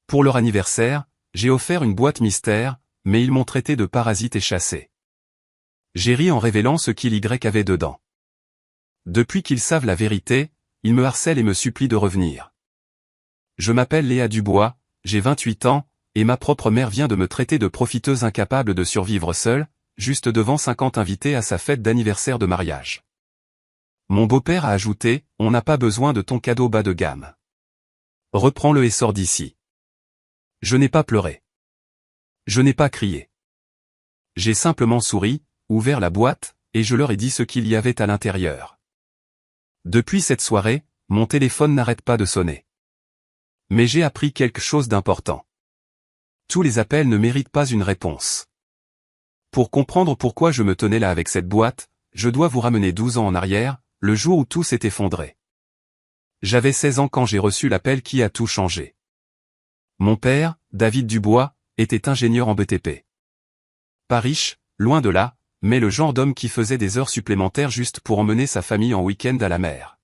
Pour leur anniversaire, j'ai offert une boîte mystère, mais ils m'ont traité de parasite et chassé. J'ai ri en révélant ce qu'il y avait dedans. Depuis qu'ils savent la vérité, ils me harcèlent et me supplient de revenir. Je m'appelle Léa Dubois, j'ai 28 ans, et ma propre mère vient de me traiter de profiteuse incapable de survivre seule, juste devant 50 invités à sa fête d'anniversaire de mariage. Mon beau-père a ajouté, « On n'a pas besoin de ton cadeau bas de gamme. Reprends-le et sors d'ici. » Je n'ai pas pleuré. Je n'ai pas crié. J'ai simplement souri, ouvert la boîte, et je leur ai dit ce qu'il y avait à l'intérieur. Depuis cette soirée, mon téléphone n'arrête pas de sonner. Mais j'ai appris quelque chose d'important. Tous les appels ne méritent pas une réponse. Pour comprendre pourquoi je me tenais là avec cette boîte, je dois vous ramener 12 ans en arrière, le jour où tout s'est effondré. J'avais 16 ans quand j'ai reçu l'appel qui a tout changé. Mon père, David Dubois, était ingénieur en BTP. Pas riche, loin de là, mais le genre d'homme qui faisait des heures supplémentaires juste pour emmener sa famille en week-end à la mer.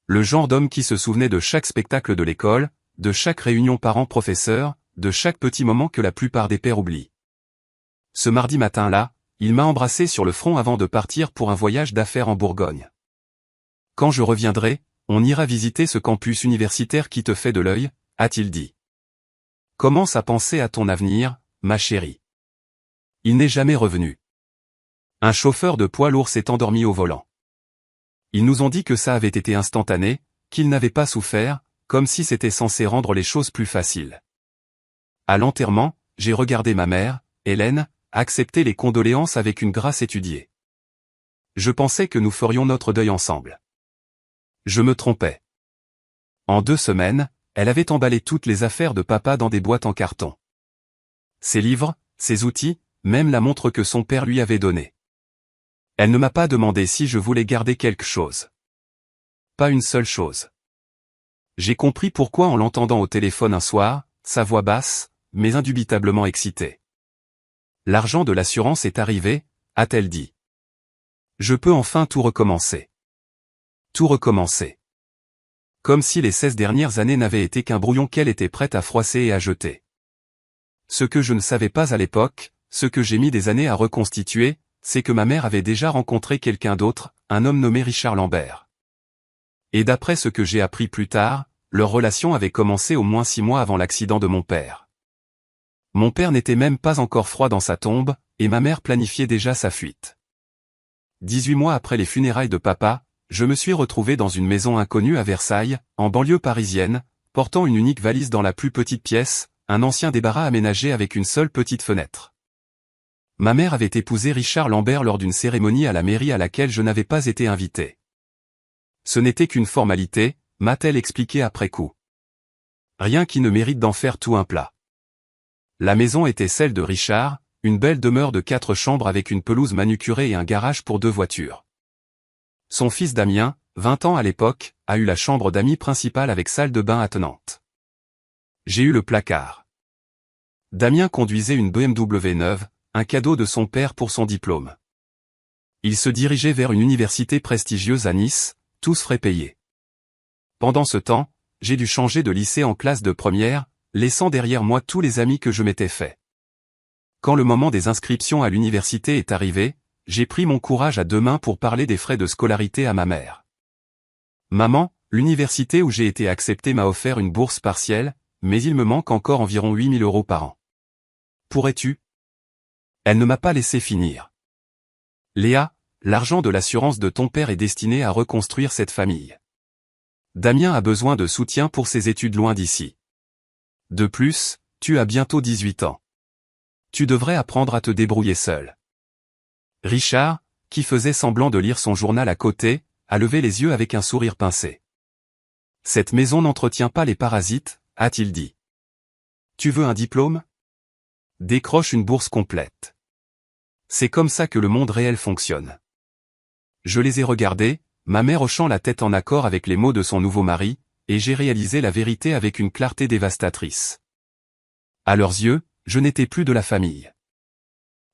Le genre d'homme qui se souvenait de chaque spectacle de l'école, de chaque réunion parents-professeurs, de chaque petit moment que la plupart des pères oublient. Ce mardi matin-là, il m'a embrassé sur le front avant de partir pour un voyage d'affaires en Bourgogne. Quand je reviendrai, on ira visiter ce campus universitaire qui te fait de l'œil, a-t-il dit. Commence à penser à ton avenir, ma chérie. Il n'est jamais revenu. Un chauffeur de poids lourd s'est endormi au volant. Ils nous ont dit que ça avait été instantané, qu'il n'avait pas souffert, comme si c'était censé rendre les choses plus faciles. À l'enterrement, j'ai regardé ma mère, Hélène, accepter les condoléances avec une grâce étudiée. Je pensais que nous ferions notre deuil ensemble. Je me trompais. En 2 semaines, elle avait emballé toutes les affaires de papa dans des boîtes en carton. Ses livres, ses outils, même la montre que son père lui avait donnée. Elle ne m'a pas demandé si je voulais garder quelque chose. Pas une seule chose. J'ai compris pourquoi en l'entendant au téléphone un soir, sa voix basse, mais indubitablement excitée. L'argent de l'assurance est arrivé, a-t-elle dit. Je peux enfin tout recommencer. Tout recommencer. Comme si les 16 dernières années n'avaient été qu'un brouillon qu'elle était prête à froisser et à jeter. Ce que je ne savais pas à l'époque, ce que j'ai mis des années à reconstituer, c'est que ma mère avait déjà rencontré quelqu'un d'autre, un homme nommé Richard Lambert. Et d'après ce que j'ai appris plus tard, leur relation avait commencé au moins 6 mois avant l'accident de mon père. Mon père n'était même pas encore froid dans sa tombe, et ma mère planifiait déjà sa fuite. 18 mois après les funérailles de papa, je me suis retrouvé dans une maison inconnue à Versailles, en banlieue parisienne, portant une unique valise dans la plus petite pièce, un ancien débarras aménagé avec une seule petite fenêtre. Ma mère avait épousé Richard Lambert lors d'une cérémonie à la mairie à laquelle je n'avais pas été invité. Ce n'était qu'une formalité, m'a-t-elle expliqué après coup. Rien qui ne mérite d'en faire tout un plat. La maison était celle de Richard, une belle demeure de 4 chambres avec une pelouse manucurée et un garage pour 2 voitures. Son fils Damien, 20 ans à l'époque, a eu la chambre d'amis principale avec salle de bain attenante. J'ai eu le placard. Damien conduisait une BMW neuve, un cadeau de son père pour son diplôme. Il se dirigeait vers une université prestigieuse à Nice, tous frais payés. Pendant ce temps, j'ai dû changer de lycée en classe de première, laissant derrière moi tous les amis que je m'étais fait. Quand le moment des inscriptions à l'université est arrivé, j'ai pris mon courage à 2 mains pour parler des frais de scolarité à ma mère. Maman, l'université où j'ai été accepté m'a offert une bourse partielle, mais il me manque encore environ 8 000 € par an. Pourrais-tu ? Elle ne m'a pas laissé finir. Léa, l'argent de l'assurance de ton père est destiné à reconstruire cette famille. Damien a besoin de soutien pour ses études loin d'ici. De plus, tu as bientôt 18 ans. Tu devrais apprendre à te débrouiller seul. Richard, qui faisait semblant de lire son journal à côté, a levé les yeux avec un sourire pincé. Cette maison n'entretient pas les parasites, a-t-il dit. Tu veux un diplôme ? Décroche une bourse complète. C'est comme ça que le monde réel fonctionne. Je les ai regardés, ma mère hochant la tête en accord avec les mots de son nouveau mari, et j'ai réalisé la vérité avec une clarté dévastatrice. À leurs yeux, je n'étais plus de la famille.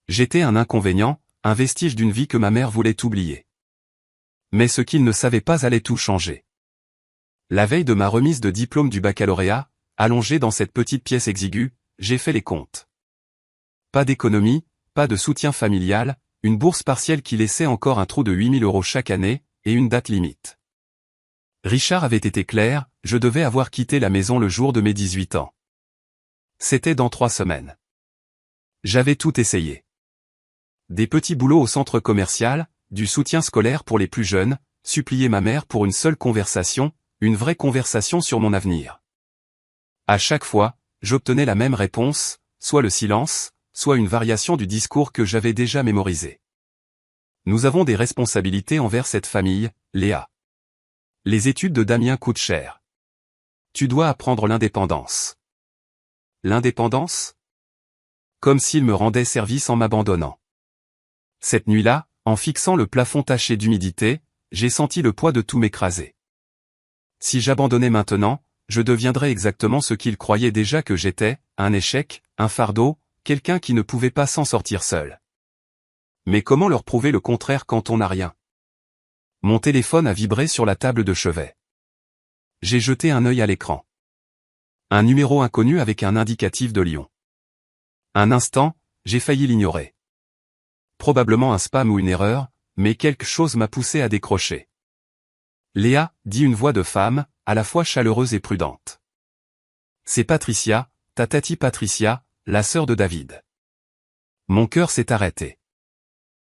J'étais un inconvénient, un vestige d'une vie que ma mère voulait oublier. Mais ce qu'ils ne savaient pas allait tout changer. La veille de ma remise de diplôme du baccalauréat, allongé dans cette petite pièce exiguë, j'ai fait les comptes. Pas d'économie, pas de soutien familial, une bourse partielle qui laissait encore un trou de 8 000 € chaque année, et une date limite. Richard avait été clair, je devais avoir quitté la maison le jour de mes 18 ans. C'était dans 3 semaines. J'avais tout essayé. Des petits boulots au centre commercial, du soutien scolaire pour les plus jeunes, supplier ma mère pour une seule conversation, une vraie conversation sur mon avenir. À chaque fois, j'obtenais la même réponse, soit le silence, soit une variation du discours que j'avais déjà mémorisé. Nous avons des responsabilités envers cette famille, Léa. Les études de Damien coûtent cher. Tu dois apprendre l'indépendance. L'indépendance ? Comme s'il me rendait service en m'abandonnant. Cette nuit-là, en fixant le plafond taché d'humidité, j'ai senti le poids de tout m'écraser. Si j'abandonnais maintenant, je deviendrais exactement ce qu'il croyait déjà que j'étais, un échec, un fardeau, quelqu'un qui ne pouvait pas s'en sortir seul. Mais comment leur prouver le contraire quand on n'a rien ? Mon téléphone a vibré sur la table de chevet. J'ai jeté un œil à l'écran. Un numéro inconnu avec un indicatif de Lyon. Un instant, j'ai failli l'ignorer. Probablement un spam ou une erreur, mais quelque chose m'a poussé à décrocher. Léa, dit une voix de femme, à la fois chaleureuse et prudente. C'est Patricia, ta tati Patricia, la sœur de David. Mon cœur s'est arrêté.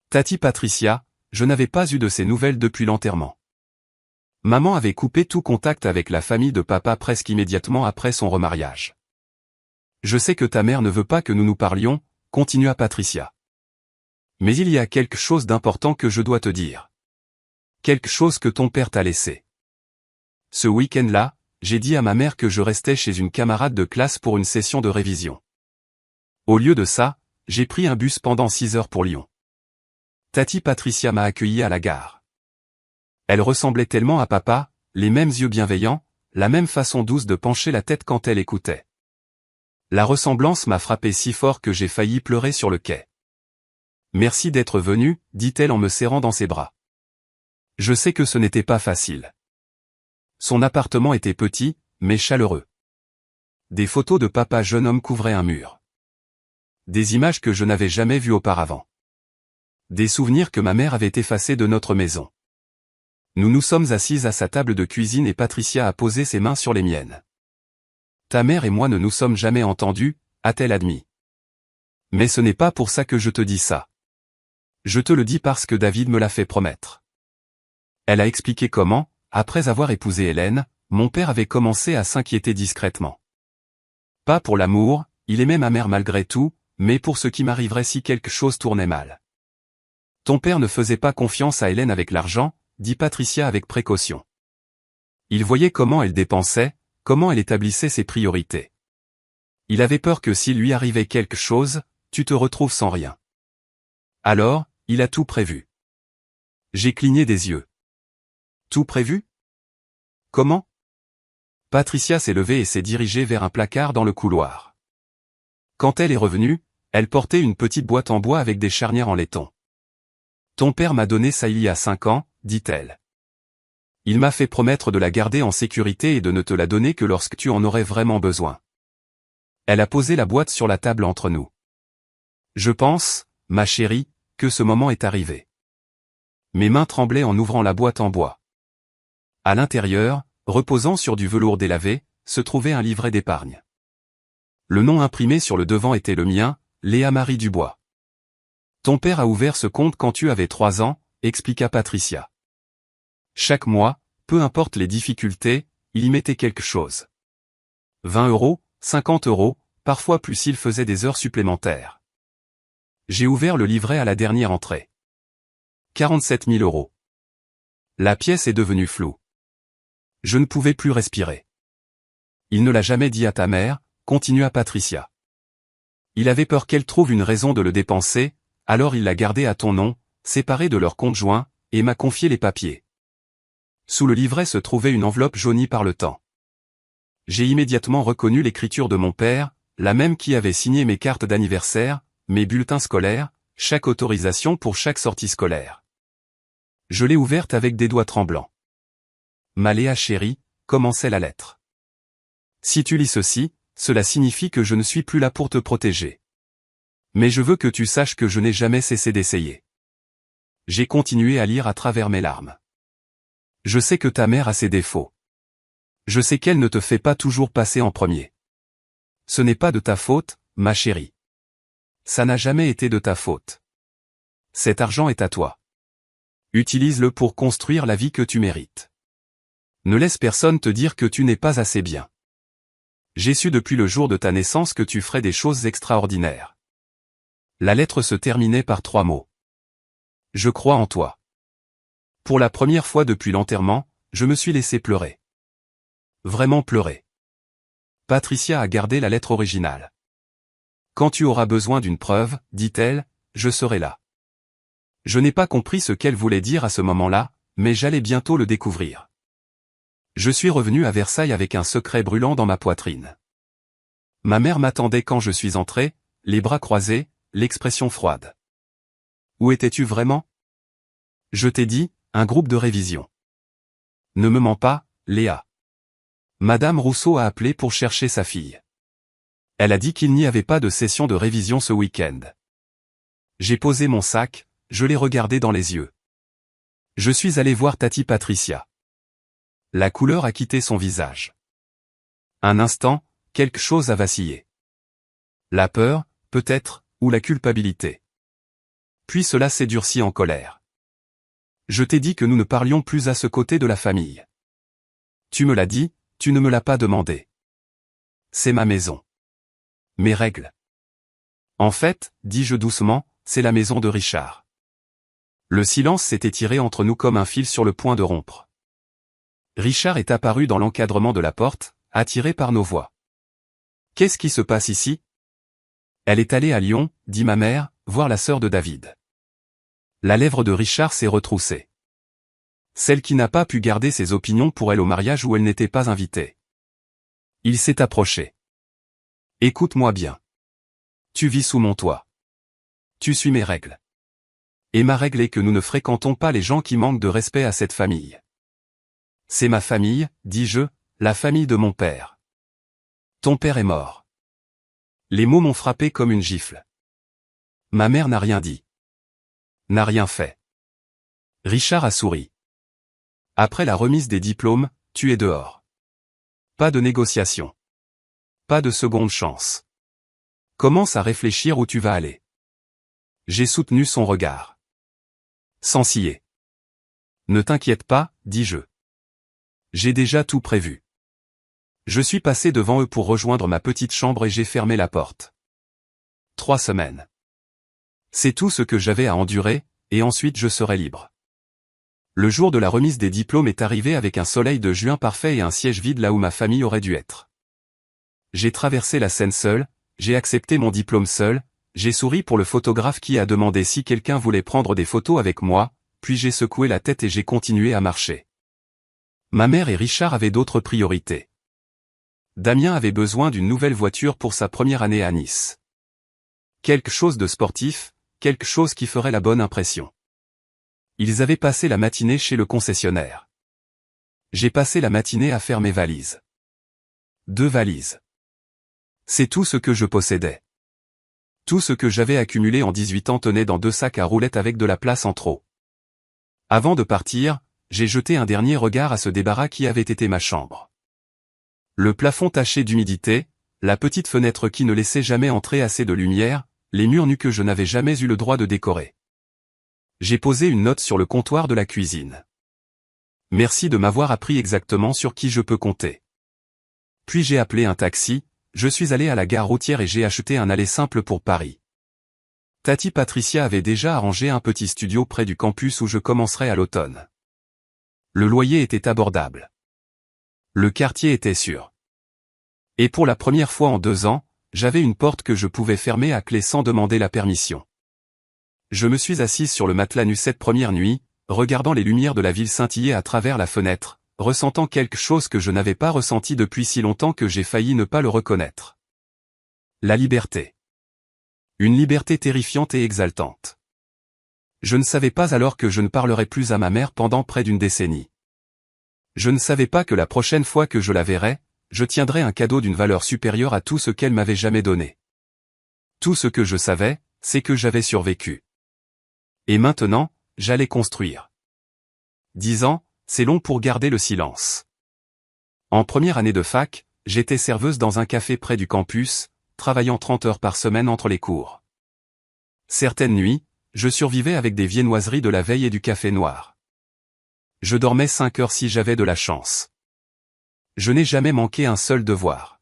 Tati Patricia, je n'avais pas eu de ses nouvelles depuis l'enterrement. Maman avait coupé tout contact avec la famille de papa presque immédiatement après son remariage. Je sais que ta mère ne veut pas que nous nous parlions, continua Patricia. Mais il y a quelque chose d'important que je dois te dire. Quelque chose que ton père t'a laissé. Ce week-end-là, j'ai dit à ma mère que je restais chez une camarade de classe pour une session de révision. Au lieu de ça, j'ai pris un bus pendant 6 heures pour Lyon. Tati Patricia m'a accueilli à la gare. Elle ressemblait tellement à papa, les mêmes yeux bienveillants, la même façon douce de pencher la tête quand elle écoutait. La ressemblance m'a frappé si fort que j'ai failli pleurer sur le quai. Merci d'être venu, dit-elle en me serrant dans ses bras. Je sais que ce n'était pas facile. Son appartement était petit, mais chaleureux. Des photos de papa jeune homme couvraient un mur. Des images que je n'avais jamais vues auparavant. Des souvenirs que ma mère avait effacés de notre maison. Nous nous sommes assises à sa table de cuisine et Patricia a posé ses mains sur les miennes. Ta mère et moi ne nous sommes jamais entendus, a-t-elle admis. Mais ce n'est pas pour ça que je te dis ça. Je te le dis parce que David me l'a fait promettre. Elle a expliqué comment, après avoir épousé Hélène, mon père avait commencé à s'inquiéter discrètement. Pas pour l'amour, il aimait ma mère malgré tout, mais pour ce qui m'arriverait si quelque chose tournait mal. Ton père ne faisait pas confiance à Hélène avec l'argent, dit Patricia avec précaution. Il voyait comment elle dépensait, comment elle établissait ses priorités. Il avait peur que s'il lui arrivait quelque chose, tu te retrouves sans rien. Alors, il a tout prévu. J'ai cligné des yeux. Tout prévu ? Comment ? Patricia s'est levée et s'est dirigée vers un placard dans le couloir. Quand elle est revenue, elle portait une petite boîte en bois avec des charnières en laiton. Ton père m'a donné ça il y a 5 ans, dit-elle. Il m'a fait promettre de la garder en sécurité et de ne te la donner que lorsque tu en aurais vraiment besoin. Elle a posé la boîte sur la table entre nous. Je pense, ma chérie, que ce moment est arrivé. Mes mains tremblaient en ouvrant la boîte en bois. À l'intérieur, reposant sur du velours délavé, se trouvait un livret d'épargne. Le nom imprimé sur le devant était le mien, Léa Marie Dubois. Ton père a ouvert ce compte quand tu avais 3 ans, expliqua Patricia. Chaque mois, peu importe les difficultés, il y mettait quelque chose. 20 €, 50 €, parfois plus s'il faisait des heures supplémentaires. J'ai ouvert le livret à la dernière entrée. 47 000 €. La pièce est devenue floue. Je ne pouvais plus respirer. Il ne l'a jamais dit à ta mère, continua Patricia. Il avait peur qu'elle trouve une raison de le dépenser, alors il l'a gardé à ton nom, séparé de leur compte joint, et m'a confié les papiers. Sous le livret se trouvait une enveloppe jaunie par le temps. J'ai immédiatement reconnu l'écriture de mon père, la même qui avait signé mes cartes d'anniversaire, mes bulletins scolaires, chaque autorisation pour chaque sortie scolaire. Je l'ai ouverte avec des doigts tremblants. Ma Léa chérie, commençait la lettre. Si tu lis ceci, cela signifie que je ne suis plus là pour te protéger. Mais je veux que tu saches que je n'ai jamais cessé d'essayer. J'ai continué à lire à travers mes larmes. Je sais que ta mère a ses défauts. Je sais qu'elle ne te fait pas toujours passer en premier. Ce n'est pas de ta faute, ma chérie. Ça n'a jamais été de ta faute. Cet argent est à toi. Utilise-le pour construire la vie que tu mérites. Ne laisse personne te dire que tu n'es pas assez bien. J'ai su depuis le jour de ta naissance que tu ferais des choses extraordinaires. La lettre se terminait par 3 mots. Je crois en toi. Pour la première fois depuis l'enterrement, je me suis laissé pleurer. Vraiment pleurer. Patricia a gardé la lettre originale. Quand tu auras besoin d'une preuve, dit-elle, je serai là. Je n'ai pas compris ce qu'elle voulait dire à ce moment-là, mais j'allais bientôt le découvrir. Je suis revenu à Versailles avec un secret brûlant dans ma poitrine. Ma mère m'attendait quand je suis entré, les bras croisés, l'expression froide. Où étais-tu vraiment? Je t'ai dit, un groupe de révision. Ne me mens pas, Léa. Madame Rousseau a appelé pour chercher sa fille. Elle a dit qu'il n'y avait pas de session de révision ce week-end. J'ai posé mon sac, je l'ai regardé dans les yeux. Je suis allé voir Tati Patricia. La couleur a quitté son visage. Un instant, quelque chose a vacillé. La peur, peut-être, ou la culpabilité. Puis cela s'est durci en colère. Je t'ai dit que nous ne parlions plus à ce côté de la famille. Tu me l'as dit, tu ne me l'as pas demandé. C'est ma maison. Mes règles. En fait, dis-je doucement, c'est la maison de Richard. Le silence s'est étiré entre nous comme un fil sur le point de rompre. Richard est apparu dans l'encadrement de la porte, attiré par nos voix. Qu'est-ce qui se passe ici? Elle est allée à Lyon, dit ma mère, voir la sœur de David. La lèvre de Richard s'est retroussée. Celle qui n'a pas pu garder ses opinions pour elle au mariage où elle n'était pas invitée. Il s'est approché. Écoute-moi bien. Tu vis sous mon toit. Tu suis mes règles. Et ma règle est que nous ne fréquentons pas les gens qui manquent de respect à cette famille. C'est ma famille, dis-je, la famille de mon père. Ton père est mort. Les mots m'ont frappé comme une gifle. Ma mère n'a rien dit. N'a rien fait. Richard a souri. Après la remise des diplômes, tu es dehors. Pas de négociation. Pas de seconde chance. Commence à réfléchir où tu vas aller. J'ai soutenu son regard. Sans scier. Ne t'inquiète pas, dis-je. J'ai déjà tout prévu. Je suis passé devant eux pour rejoindre ma petite chambre et j'ai fermé la porte. 3 semaines. C'est tout ce que j'avais à endurer, et ensuite je serai libre. Le jour de la remise des diplômes est arrivé avec un soleil de juin parfait et un siège vide là où ma famille aurait dû être. J'ai traversé la scène seul, j'ai accepté mon diplôme seul, j'ai souri pour le photographe qui a demandé si quelqu'un voulait prendre des photos avec moi, puis j'ai secoué la tête et j'ai continué à marcher. Ma mère et Richard avaient d'autres priorités. Damien avait besoin d'une nouvelle voiture pour sa première année à Nice. Quelque chose de sportif, quelque chose qui ferait la bonne impression. Ils avaient passé la matinée chez le concessionnaire. J'ai passé la matinée à faire mes valises. 2 valises. C'est tout ce que je possédais. Tout ce que j'avais accumulé en 18 ans tenait dans 2 sacs à roulettes avec de la place en trop. Avant de partir, j'ai jeté un dernier regard à ce débarras qui avait été ma chambre. Le plafond taché d'humidité, la petite fenêtre qui ne laissait jamais entrer assez de lumière, les murs nus que je n'avais jamais eu le droit de décorer. J'ai posé une note sur le comptoir de la cuisine. Merci de m'avoir appris exactement sur qui je peux compter. Puis j'ai appelé un taxi, je suis allé à la gare routière et j'ai acheté un aller simple pour Paris. Tati Patricia avait déjà arrangé un petit studio près du campus où je commencerais à l'automne. Le loyer était abordable. Le quartier était sûr. Et pour la première fois en 2 ans, j'avais une porte que je pouvais fermer à clé sans demander la permission. Je me suis assise sur le matelas nu cette première nuit, regardant les lumières de la ville scintiller à travers la fenêtre, ressentant quelque chose que je n'avais pas ressenti depuis si longtemps que j'ai failli ne pas le reconnaître. La liberté. Une liberté terrifiante et exaltante. Je ne savais pas alors que je ne parlerais plus à ma mère pendant près d'une décennie. Je ne savais pas que la prochaine fois que je la verrais, je tiendrais un cadeau d'une valeur supérieure à tout ce qu'elle m'avait jamais donné. Tout ce que je savais, c'est que j'avais survécu. Et maintenant, j'allais construire. 10 ans, c'est long pour garder le silence. En première année de fac, j'étais serveuse dans un café près du campus, travaillant 30 heures par semaine entre les cours. Certaines nuits, je survivais avec des viennoiseries de la veille et du café noir. Je dormais 5 heures si j'avais de la chance. Je n'ai jamais manqué un seul devoir.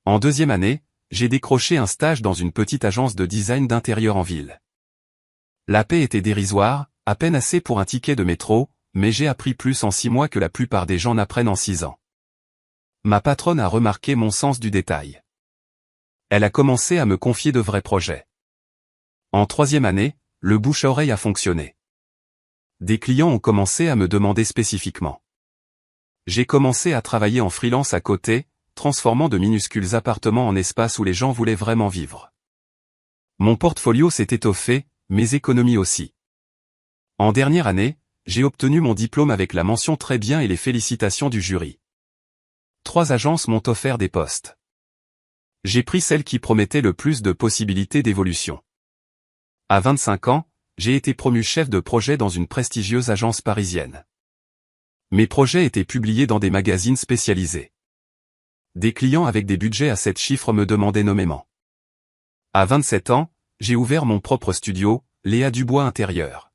En deuxième année, j'ai décroché un stage dans une petite agence de design d'intérieur en ville. La paie était dérisoire, à peine assez pour un ticket de métro, mais j'ai appris plus en 6 mois que la plupart des gens n'apprennent en 6 ans. Ma patronne a remarqué mon sens du détail. Elle a commencé à me confier de vrais projets. En troisième année, le bouche à oreille a fonctionné. Des clients ont commencé à me demander spécifiquement. J'ai commencé à travailler en freelance à côté, transformant de minuscules appartements en espaces où les gens voulaient vraiment vivre. Mon portfolio s'est étoffé, mes économies aussi. En dernière année, j'ai obtenu mon diplôme avec la mention très bien et les félicitations du jury. 3 agences m'ont offert des postes. J'ai pris celle qui promettait le plus de possibilités d'évolution. À 25 ans, j'ai été promu chef de projet dans une prestigieuse agence parisienne. Mes projets étaient publiés dans des magazines spécialisés. Des clients avec des budgets à 7 chiffres me demandaient nommément. À 27 ans, j'ai ouvert mon propre studio, Léa Dubois Intérieur.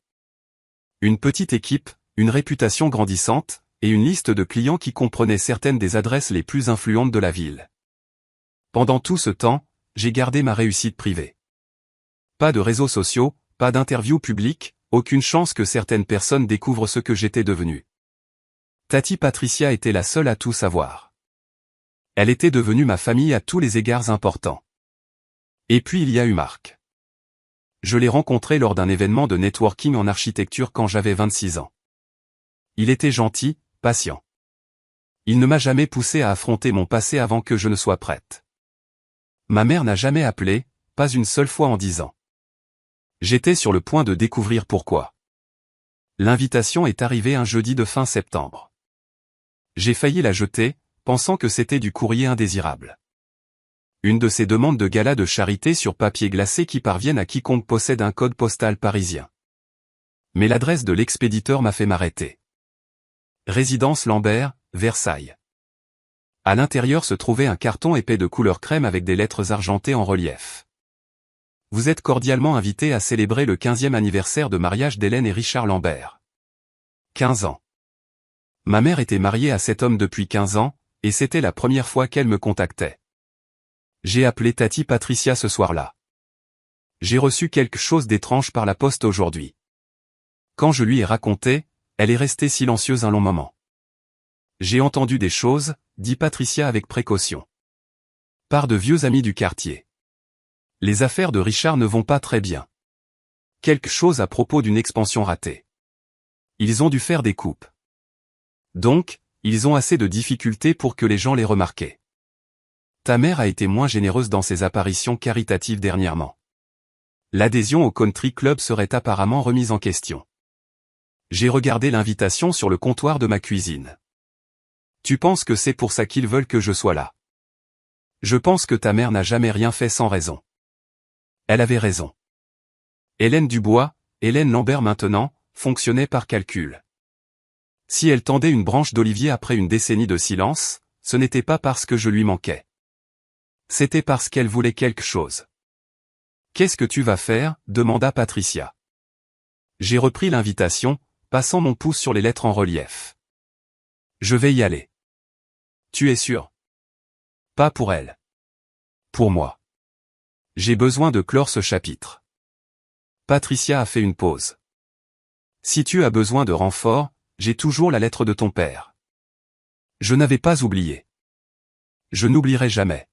Une petite équipe, une réputation grandissante, et une liste de clients qui comprenaient certaines des adresses les plus influentes de la ville. Pendant tout ce temps, j'ai gardé ma réussite privée. Pas de réseaux sociaux, pas d'interviews publiques, aucune chance que certaines personnes découvrent ce que j'étais devenu. Tati Patricia était la seule à tout savoir. Elle était devenue ma famille à tous les égards importants. Et puis il y a eu Marc. Je l'ai rencontré lors d'un événement de networking en architecture quand j'avais 26 ans. Il était gentil, patient. Il ne m'a jamais poussé à affronter mon passé avant que je ne sois prête. Ma mère n'a jamais appelé, pas une seule fois en 10 ans. J'étais sur le point de découvrir pourquoi. L'invitation est arrivée un jeudi de fin septembre. J'ai failli la jeter, pensant que c'était du courrier indésirable. Une de ces demandes de gala de charité sur papier glacé qui parviennent à quiconque possède un code postal parisien. Mais l'adresse de l'expéditeur m'a fait m'arrêter. Résidence Lambert, Versailles. À l'intérieur se trouvait un carton épais de couleur crème avec des lettres argentées en relief. Vous êtes cordialement invité à célébrer le 15e anniversaire de mariage d'Hélène et Richard Lambert. 15 ans. Ma mère était mariée à cet homme depuis 15 ans, et c'était la première fois qu'elle me contactait. J'ai appelé Tati Patricia ce soir-là. J'ai reçu quelque chose d'étrange par la poste aujourd'hui. Quand je lui ai raconté, elle est restée silencieuse un long moment. J'ai entendu des choses, dit Patricia avec précaution. Par de vieux amis du quartier. Les affaires de Richard ne vont pas très bien. Quelque chose à propos d'une expansion ratée. Ils ont dû faire des coupes. Donc, ils ont assez de difficultés pour que les gens les remarquent. Ta mère a été moins généreuse dans ses apparitions caritatives dernièrement. L'adhésion au country club serait apparemment remise en question. J'ai regardé l'invitation sur le comptoir de ma cuisine. Tu penses que c'est pour ça qu'ils veulent que je sois là? Je pense que ta mère n'a jamais rien fait sans raison. Elle avait raison. Hélène Dubois, Hélène Lambert maintenant, fonctionnait par calcul. Si elle tendait une branche d'olivier après une décennie de silence, ce n'était pas parce que je lui manquais. C'était parce qu'elle voulait quelque chose. Qu'est-ce que tu vas faire? Demanda Patricia. J'ai repris l'invitation, passant mon pouce sur les lettres en relief. Je vais y aller. Tu es sûr? Pas pour elle. Pour moi. J'ai besoin de clore ce chapitre. Patricia a fait une pause. Si tu as besoin de renfort, j'ai toujours la lettre de ton père. Je n'avais pas oublié. Je n'oublierai jamais.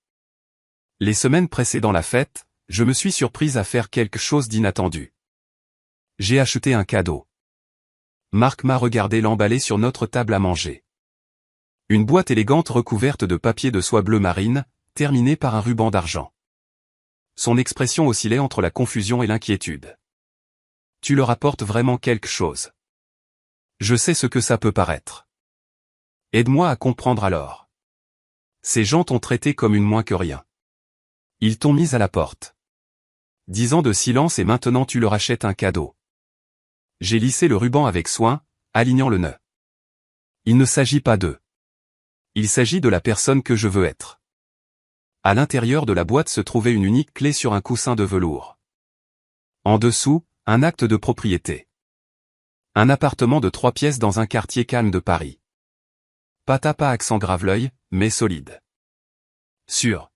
Les semaines précédant la fête, je me suis surprise à faire quelque chose d'inattendu. J'ai acheté un cadeau. Marc m'a regardé l'emballer sur notre table à manger. Une boîte élégante recouverte de papier de soie bleu marine, terminée par un ruban d'argent. Son expression oscillait entre la confusion et l'inquiétude. Tu leur apportes vraiment quelque chose. Je sais ce que ça peut paraître. Aide-moi à comprendre alors. Ces gens t'ont traité comme une moins que rien. Ils t'ont mise à la porte. 10 ans de silence et maintenant tu leur achètes un cadeau. J'ai lissé le ruban avec soin, alignant le nœud. Il ne s'agit pas d'eux. Il s'agit de la personne que je veux être. À l'intérieur de la boîte se trouvait une unique clé sur un coussin de velours. En dessous, un acte de propriété. Un appartement de 3 pièces dans un quartier calme de Paris. Pas accent grave-l'œil, mais solide. Sûr.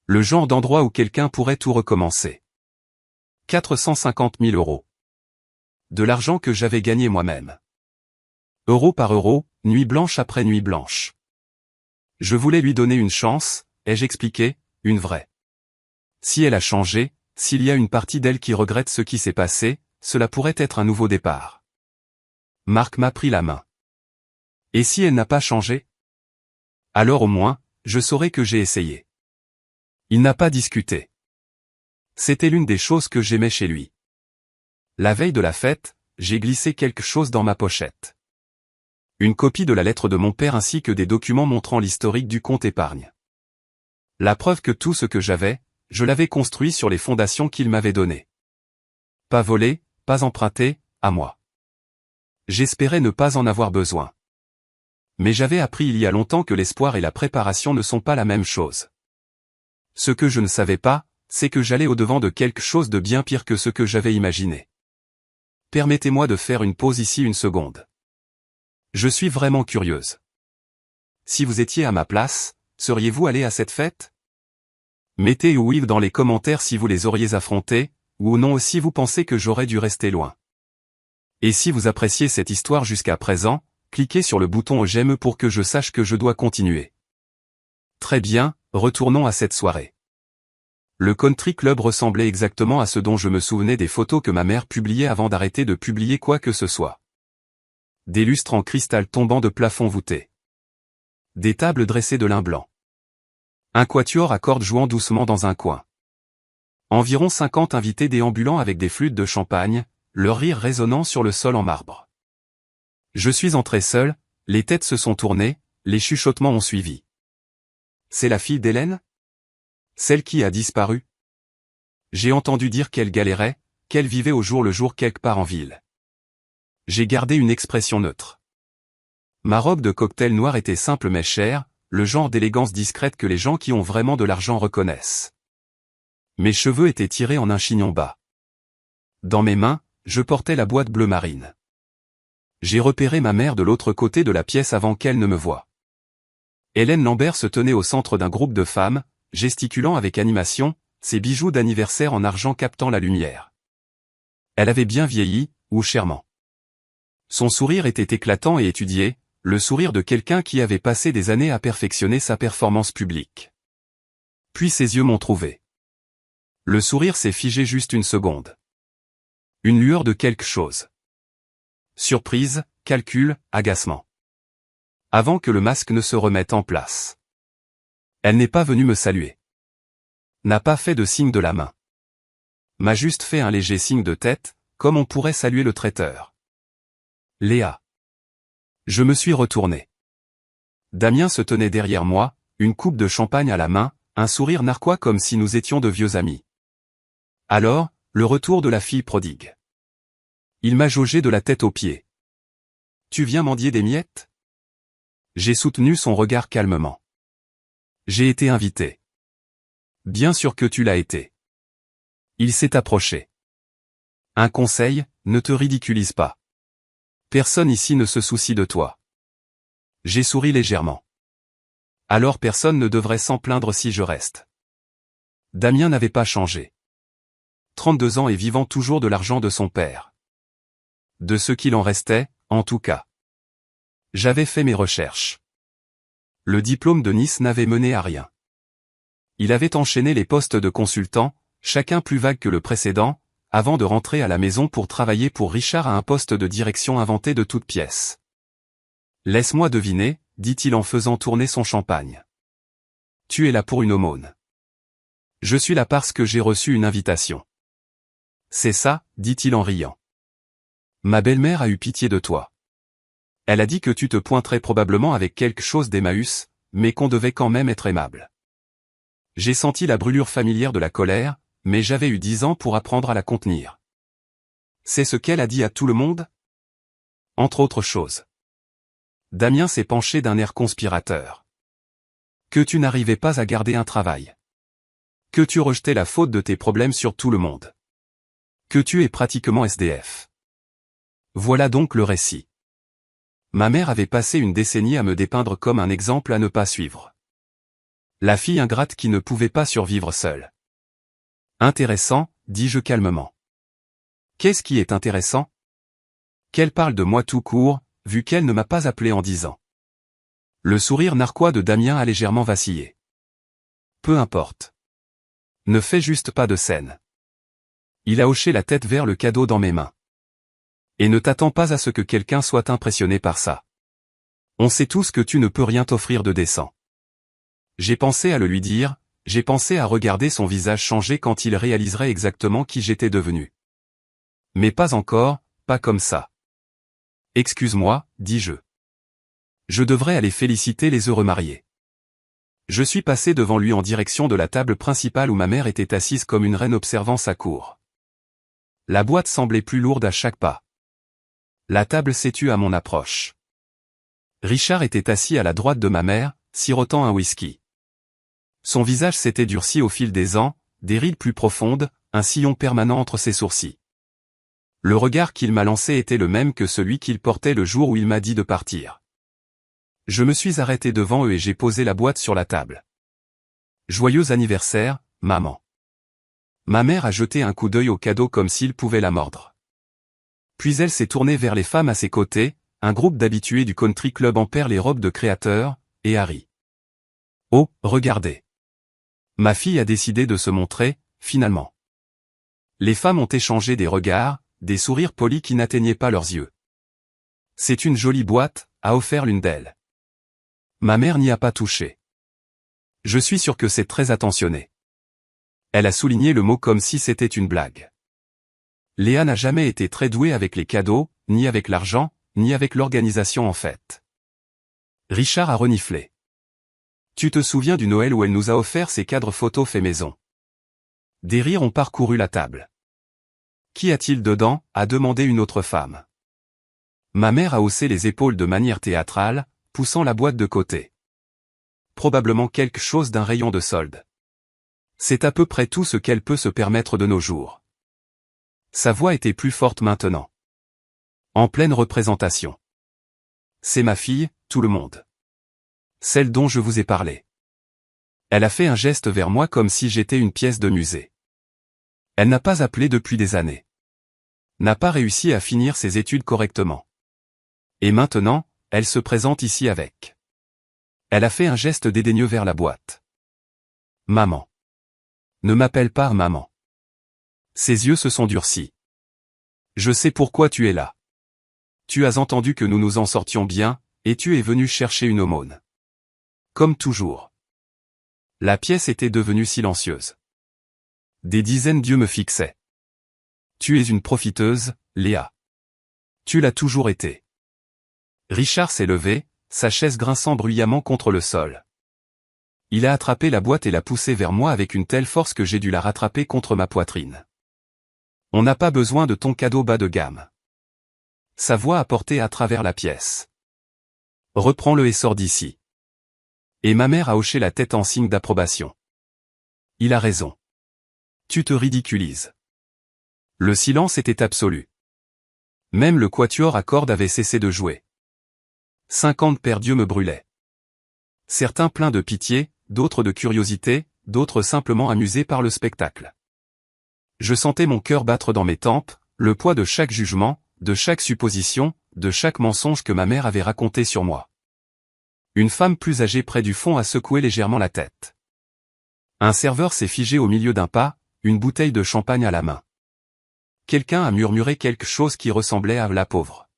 Le genre d'endroit où quelqu'un pourrait tout recommencer. 450 000 euros. De l'argent que j'avais gagné moi-même. Euro par euro, nuit blanche après nuit blanche. Je voulais lui donner une chance, ai-je expliqué, une vraie. Si elle a changé, s'il y a une partie d'elle qui regrette ce qui s'est passé, cela pourrait être un nouveau départ. Marc m'a pris la main. Et si elle n'a pas changé? Alors au moins, je saurais que j'ai essayé. Il n'a pas discuté. C'était l'une des choses que j'aimais chez lui. La veille de la fête, j'ai glissé quelque chose dans ma pochette. Une copie de la lettre de mon père ainsi que des documents montrant l'historique du compte épargne. La preuve que tout ce que j'avais, je l'avais construit sur les fondations qu'il m'avait données. Pas volé, pas emprunté, à moi. J'espérais ne pas en avoir besoin. Mais j'avais appris il y a longtemps que l'espoir et la préparation ne sont pas la même chose. Ce que je ne savais pas, c'est que j'allais au-devant de quelque chose de bien pire que ce que j'avais imaginé. Permettez-moi de faire une pause ici une seconde. Je suis vraiment curieuse. Si vous étiez à ma place, seriez-vous allé à cette fête? Mettez oui dans les commentaires si vous les auriez affrontés, ou non si vous pensez que j'aurais dû rester loin. Et si vous appréciez cette histoire jusqu'à présent, cliquez sur le bouton j'aime pour que je sache que je dois continuer. Très bien, retournons à cette soirée. Le country club ressemblait exactement à ce dont je me souvenais des photos que ma mère publiait avant d'arrêter de publier quoi que ce soit. Des lustres en cristal tombant de plafond voûté. Des tables dressées de lin blanc. Un quatuor à cordes jouant doucement dans un coin. Environ 50 invités déambulant avec des flûtes de champagne, leur rire résonnant sur le sol en marbre. Je suis entré seul, les têtes se sont tournées, les chuchotements ont suivi. C'est la fille d'Hélène? Celle qui a disparu? J'ai entendu dire qu'elle galérait, qu'elle vivait au jour le jour quelque part en ville. J'ai gardé une expression neutre. Ma robe de cocktail noir était simple mais chère, le genre d'élégance discrète que les gens qui ont vraiment de l'argent reconnaissent. Mes cheveux étaient tirés en un chignon bas. Dans mes mains, je portais la boîte bleu marine. J'ai repéré ma mère de l'autre côté de la pièce avant qu'elle ne me voie. Hélène Lambert se tenait au centre d'un groupe de femmes, gesticulant avec animation, ses bijoux d'anniversaire en argent captant la lumière. Elle avait bien vieilli, ou chèrement. Son sourire était éclatant et étudié, le sourire de quelqu'un qui avait passé des années à perfectionner sa performance publique. Puis ses yeux m'ont trouvé. Le sourire s'est figé juste une seconde. Une lueur de quelque chose. Surprise, calcul, agacement. Avant que le masque ne se remette en place. Elle n'est pas venue me saluer. N'a pas fait de signe de la main. M'a juste fait un léger signe de tête, comme on pourrait saluer le traiteur. Léa. Je me suis retourné. Damien se tenait derrière moi, une coupe de champagne à la main, un sourire narquois comme si nous étions de vieux amis. Alors, le retour de la fille prodigue. Il m'a jaugé de la tête aux pieds. Tu viens mendier des miettes? J'ai soutenu son regard calmement. J'ai été invité. Bien sûr que tu l'as été. Il s'est approché. Un conseil, ne te ridiculise pas. Personne ici ne se soucie de toi. J'ai souri légèrement. Alors personne ne devrait s'en plaindre si je reste. Damien n'avait pas changé. 32 ans et vivant toujours de l'argent de son père. De ce qu'il en restait, en tout cas. J'avais fait mes recherches. Le diplôme de Nice n'avait mené à rien. Il avait enchaîné les postes de consultant, chacun plus vague que le précédent, avant de rentrer à la maison pour travailler pour Richard à un poste de direction inventé de toutes pièces. Laisse-moi deviner, dit-il en faisant tourner son champagne. Tu es là pour une aumône. Je suis là parce que j'ai reçu une invitation. C'est ça, dit-il en riant. Ma belle-mère a eu pitié de toi. Elle a dit que tu te pointerais probablement avec quelque chose d'Emmaüs, mais qu'on devait quand même être aimable. J'ai senti la brûlure familière de la colère, mais j'avais eu 10 ans pour apprendre à la contenir. C'est ce qu'elle a dit à tout le monde? Entre autres choses. Damien s'est penché d'un air conspirateur. Que tu n'arrivais pas à garder un travail. Que tu rejetais la faute de tes problèmes sur tout le monde. Que tu es pratiquement SDF. Voilà donc le récit. Ma mère avait passé une décennie à me dépeindre comme un exemple à ne pas suivre. La fille ingrate qui ne pouvait pas survivre seule. Intéressant, dis-je calmement. Qu'est-ce qui est intéressant? Qu'elle parle de moi tout court, vu qu'elle ne m'a pas appelé en disant. Le sourire narquois de Damien a légèrement vacillé. Peu importe. Ne fais juste pas de scène. Il a hoché la tête vers le cadeau dans mes mains. Et ne t'attends pas à ce que quelqu'un soit impressionné par ça. On sait tous que tu ne peux rien t'offrir de décent. J'ai pensé à le lui dire, j'ai pensé à regarder son visage changer quand il réaliserait exactement qui j'étais devenu. Mais pas encore, pas comme ça. Excuse-moi, dis-je. Je devrais aller féliciter les heureux mariés. Je suis passé devant lui en direction de la table principale où ma mère était assise comme une reine observant sa cour. La boîte semblait plus lourde à chaque pas. La table s'est tue à mon approche. Richard était assis à la droite de ma mère, sirotant un whisky. Son visage s'était durci au fil des ans, des rides plus profondes, un sillon permanent entre ses sourcils. Le regard qu'il m'a lancé était le même que celui qu'il portait le jour où il m'a dit de partir. Je me suis arrêté devant eux et j'ai posé la boîte sur la table. Joyeux anniversaire, maman. Ma mère a jeté un coup d'œil au cadeau comme s'il pouvait la mordre. Puis elle s'est tournée vers les femmes à ses côtés, un groupe d'habitués du country club en paire les robes de créateur, et Harry. Oh, regardez. Ma fille a décidé de se montrer, finalement. Les femmes ont échangé des regards, des sourires polis qui n'atteignaient pas leurs yeux. C'est une jolie boîte, a offert l'une d'elles. Ma mère n'y a pas touché. Je suis sûr que c'est très attentionné. Elle a souligné le mot comme si c'était une blague. Léa n'a jamais été très douée avec les cadeaux, ni avec l'argent, ni avec l'organisation en fait. Richard a reniflé. Tu te souviens du Noël où elle nous a offert ces cadres photos faits maison? Des rires ont parcouru la table. Qu'y a-t-il dedans? A demandé une autre femme. Ma mère a haussé les épaules de manière théâtrale, poussant la boîte de côté. Probablement quelque chose d'un rayon de solde. C'est à peu près tout ce qu'elle peut se permettre de nos jours. Sa voix était plus forte maintenant. En pleine représentation. C'est ma fille, tout le monde. Celle dont je vous ai parlé. Elle a fait un geste vers moi comme si j'étais une pièce de musée. Elle n'a pas appelé depuis des années. N'a pas réussi à finir ses études correctement. Et maintenant, elle se présente ici avec. Elle a fait un geste dédaigneux vers la boîte. Maman. Ne m'appelle pas maman. Ses yeux se sont durcis. Je sais pourquoi tu es là. Tu as entendu que nous nous en sortions bien, et tu es venu chercher une aumône. Comme toujours. La pièce était devenue silencieuse. Des dizaines d'yeux me fixaient. Tu es une profiteuse, Léa. Tu l'as toujours été. Richard s'est levé, sa chaise grinçant bruyamment contre le sol. Il a attrapé la boîte et l'a poussée vers moi avec une telle force que j'ai dû la rattraper contre ma poitrine. On n'a pas besoin de ton cadeau bas de gamme. Sa voix a porté à travers la pièce. Reprends-le et sors d'ici. Et ma mère a hoché la tête en signe d'approbation. Il a raison. Tu te ridiculises. Le silence était absolu. Même le quatuor à cordes avait cessé de jouer. 50 paires d'yeux me brûlaient. Certains pleins de pitié, d'autres de curiosité, d'autres simplement amusés par le spectacle. Je sentais mon cœur battre dans mes tempes, le poids de chaque jugement, de chaque supposition, de chaque mensonge que ma mère avait raconté sur moi. Une femme plus âgée près du fond a secoué légèrement la tête. Un serveur s'est figé au milieu d'un pas, une bouteille de champagne à la main. Quelqu'un a murmuré quelque chose qui ressemblait à « la pauvre ».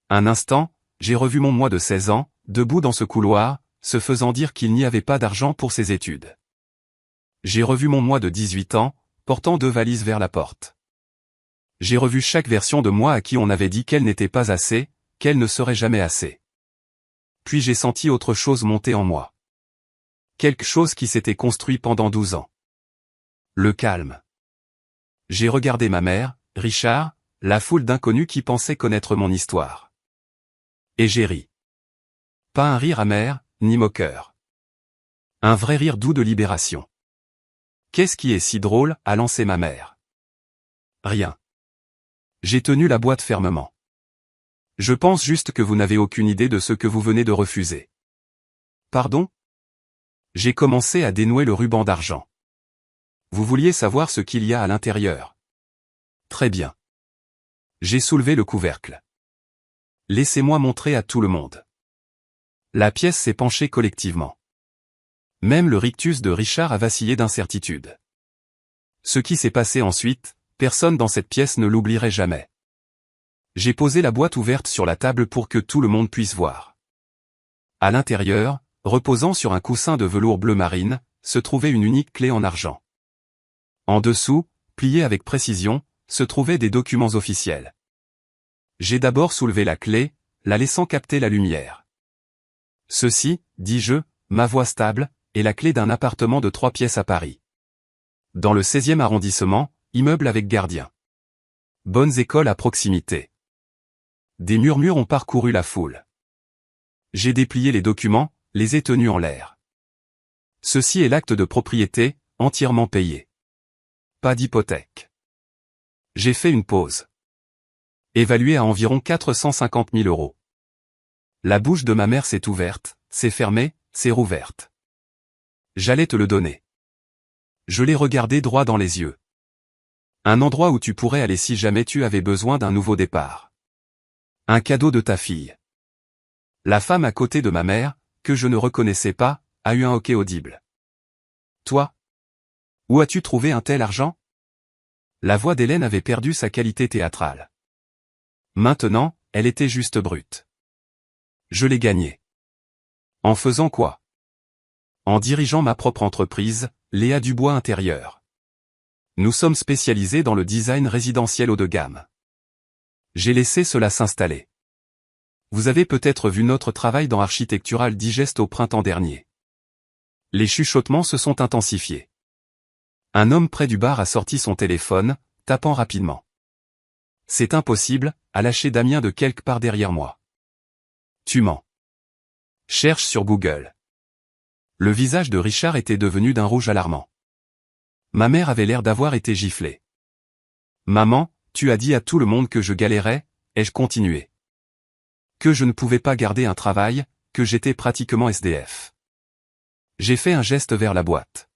Un instant, j'ai revu mon moi de 16 ans, debout dans ce couloir, se faisant dire qu'il n'y avait pas d'argent pour ses études. J'ai revu mon moi de 18 ans, portant 2 valises vers la porte. J'ai revu chaque version de moi à qui on avait dit qu'elle n'était pas assez, qu'elle ne serait jamais assez. puis j'ai senti autre chose monter en moi. Quelque chose qui s'était construit pendant 12 ans. Le calme. J'ai regardé ma mère, Richard, la foule d'inconnus qui pensaient connaître mon histoire. Et j'ai ri. Pas un rire amer, ni moqueur. Un vrai rire doux de libération. Qu'est-ce qui est si drôle, a lancé ma mère. Rien. J'ai tenu la boîte fermement. Je pense juste que vous n'avez aucune idée de ce que vous venez de refuser. Pardon? J'ai commencé à dénouer le ruban d'argent. Vous vouliez savoir ce qu'il y a à l'intérieur. Très bien. J'ai soulevé le couvercle. Laissez-moi montrer à tout le monde. La pièce s'est penchée collectivement. Même le rictus de Richard a vacillé d'incertitude. Ce qui s'est passé ensuite, personne dans cette pièce ne l'oublierait jamais. J'ai posé la boîte ouverte sur la table pour que tout le monde puisse voir. À l'intérieur, reposant sur un coussin de velours bleu marine, se trouvait une unique clé en argent. En dessous, pliée avec précision, se trouvaient des documents officiels. J'ai d'abord soulevé la clé, la laissant capter la lumière. Ceci, dis-je, ma voix stable, est la clé d'un appartement de 3 pièces à Paris. Dans le 16e arrondissement, immeuble avec gardien. Bonnes écoles à proximité. Des murmures ont parcouru la foule. J'ai déplié les documents, les ai tenus en l'air. Ceci est l'acte de propriété, entièrement payé. Pas d'hypothèque. J'ai fait une pause. Évalué à environ 450 000 €. La bouche de ma mère s'est ouverte, s'est fermée, s'est rouverte. J'allais te le donner. Je l'ai regardé droit dans les yeux. Un endroit où tu pourrais aller si jamais tu avais besoin d'un nouveau départ. Un cadeau de ta fille. La femme à côté de ma mère, que je ne reconnaissais pas, a eu un hoquet audible. Toi? Où as-tu trouvé un tel argent? La voix d'Hélène avait perdu sa qualité théâtrale. Maintenant, elle était juste brute. Je l'ai gagnée. En faisant quoi? En dirigeant ma propre entreprise, Léa Dubois Intérieur. Nous sommes spécialisés dans le design résidentiel haut de gamme. J'ai laissé cela s'installer. Vous avez peut-être vu notre travail dans Architectural Digest au printemps dernier. Les chuchotements se sont intensifiés. Un homme près du bar a sorti son téléphone, tapant rapidement. C'est impossible, a lâché Damien de quelque part derrière moi. Tu mens. Cherche sur Google. Le visage de Richard était devenu d'un rouge alarmant. Ma mère avait l'air d'avoir été giflée. Maman, tu as dit à tout le monde que je galérais, ai-je continué. Que je ne pouvais pas garder un travail, que j'étais pratiquement SDF. J'ai fait un geste vers la boîte.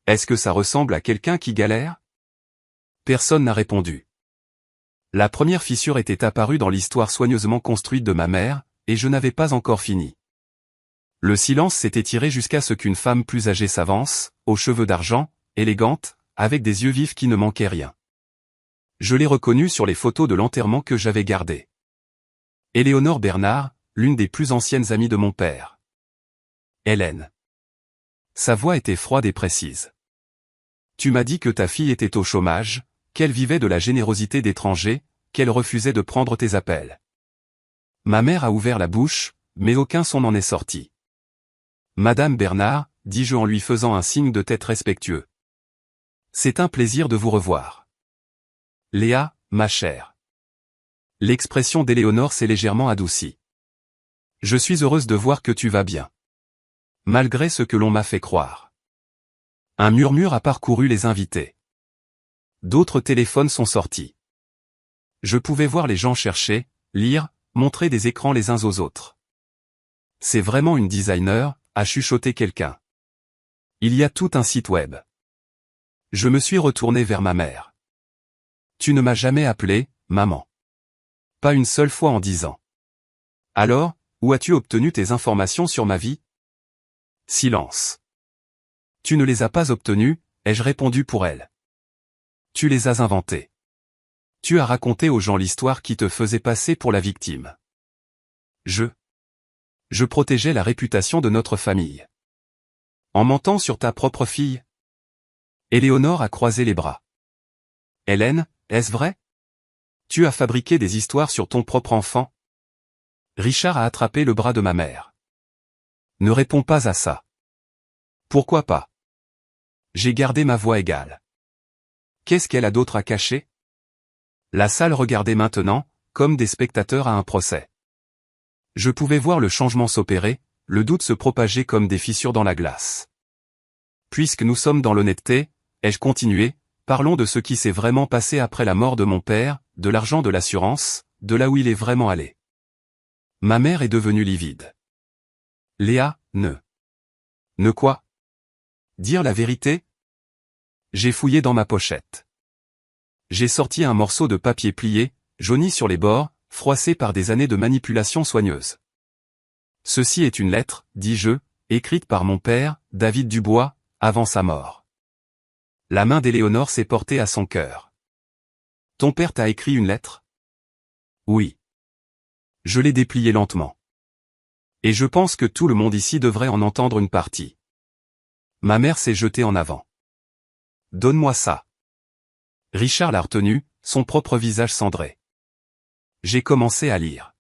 Est-ce que ça ressemble à quelqu'un qui galère? Personne n'a répondu. La première fissure était apparue dans l'histoire soigneusement construite de ma mère, et je n'avais pas encore fini. Le silence s'est étiré jusqu'à ce qu'une femme plus âgée s'avance, aux cheveux d'argent, élégante, avec des yeux vifs qui ne manquaient rien. Je l'ai reconnue sur les photos de l'enterrement que j'avais gardées. Éléonore Bernard, l'une des plus anciennes amies de mon père. Hélène. Sa voix était froide et précise. Tu m'as dit que ta fille était au chômage, qu'elle vivait de la générosité d'étrangers, qu'elle refusait de prendre tes appels. Ma mère a ouvert la bouche, mais aucun son n'en est sorti. Madame Bernard, dis-je en lui faisant un signe de tête respectueux. C'est un plaisir de vous revoir. Léa, ma chère. L'expression d'Éléonore s'est légèrement adoucie. Je suis heureuse de voir que tu vas bien. Malgré ce que l'on m'a fait croire. Un murmure a parcouru les invités. D'autres téléphones sont sortis. Je pouvais voir les gens chercher, lire, montrer des écrans les uns aux autres. C'est vraiment une designer, a chuchoté quelqu'un. Il y a tout un site web. Je me suis retourné vers ma mère. Tu ne m'as jamais appelé, maman. Pas une seule fois en 10 ans. Alors, où as-tu obtenu tes informations sur ma vie? Silence. Tu ne les as pas obtenues, ai-je répondu pour elle. Tu les as inventées. Tu as raconté aux gens l'histoire qui te faisait passer pour la victime. Je protégeais la réputation de notre famille. En mentant sur ta propre fille? Éléonore a croisé les bras. Hélène, est-ce vrai? Tu as fabriqué des histoires sur ton propre enfant? Richard a attrapé le bras de ma mère. Ne réponds pas à ça. Pourquoi pas? J'ai gardé ma voix égale. Qu'est-ce qu'elle a d'autre à cacher? La salle regardait maintenant, comme des spectateurs à un procès. Je pouvais voir le changement s'opérer, le doute se propager comme des fissures dans la glace. Puisque nous sommes dans l'honnêteté, ai-je continué, parlons de ce qui s'est vraiment passé après la mort de mon père, de l'argent de l'assurance, de là où il est vraiment allé. Ma mère est devenue livide. Léa, Ne quoi? Dire la vérité? J'ai fouillé dans ma pochette. J'ai sorti un morceau de papier plié, jauni sur les bords, froissé par des années de manipulation soigneuse. Ceci est une lettre, dis-je, écrite par mon père, David Dubois, avant sa mort. La main d'Éléonore s'est portée à son cœur. Ton père t'a écrit une lettre? Oui. Je l'ai dépliée lentement. Et je pense que tout le monde ici devrait en entendre une partie. Ma mère s'est jetée en avant. Donne-moi ça. Richard l'a retenu, son propre visage cendré. J'ai commencé à lire.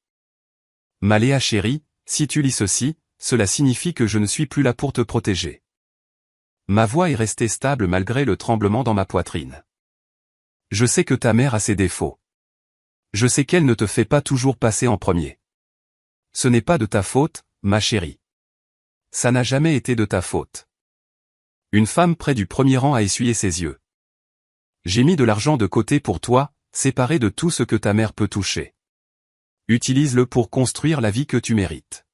Ma Léa chérie, si tu lis ceci, cela signifie que je ne suis plus là pour te protéger. Ma voix est restée stable malgré le tremblement dans ma poitrine. Je sais que ta mère a ses défauts. Je sais qu'elle ne te fait pas toujours passer en premier. Ce n'est pas de ta faute, ma chérie. Ça n'a jamais été de ta faute. Une femme près du premier rang a essuyé ses yeux. J'ai mis de l'argent de côté pour toi, séparé de tout ce que ta mère peut toucher. Utilise-le pour construire la vie que tu mérites.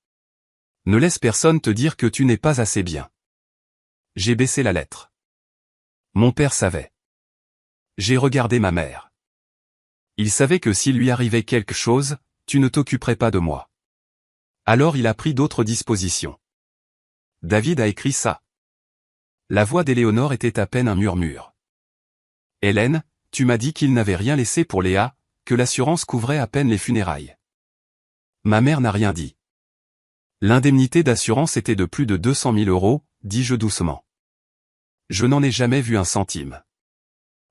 Ne laisse personne te dire que tu n'es pas assez bien. J'ai baissé la lettre. Mon père savait. J'ai regardé ma mère. Il savait que s'il lui arrivait quelque chose, tu ne t'occuperais pas de moi. Alors il a pris d'autres dispositions. David a écrit ça. La voix d'Éléonore était à peine un murmure. Hélène, tu m'as dit qu'il n'avait rien laissé pour Léa, que l'assurance couvrait à peine les funérailles. Ma mère n'a rien dit. L'indemnité d'assurance était de plus de 200 000 €, dis-je doucement. Je n'en ai jamais vu un centime.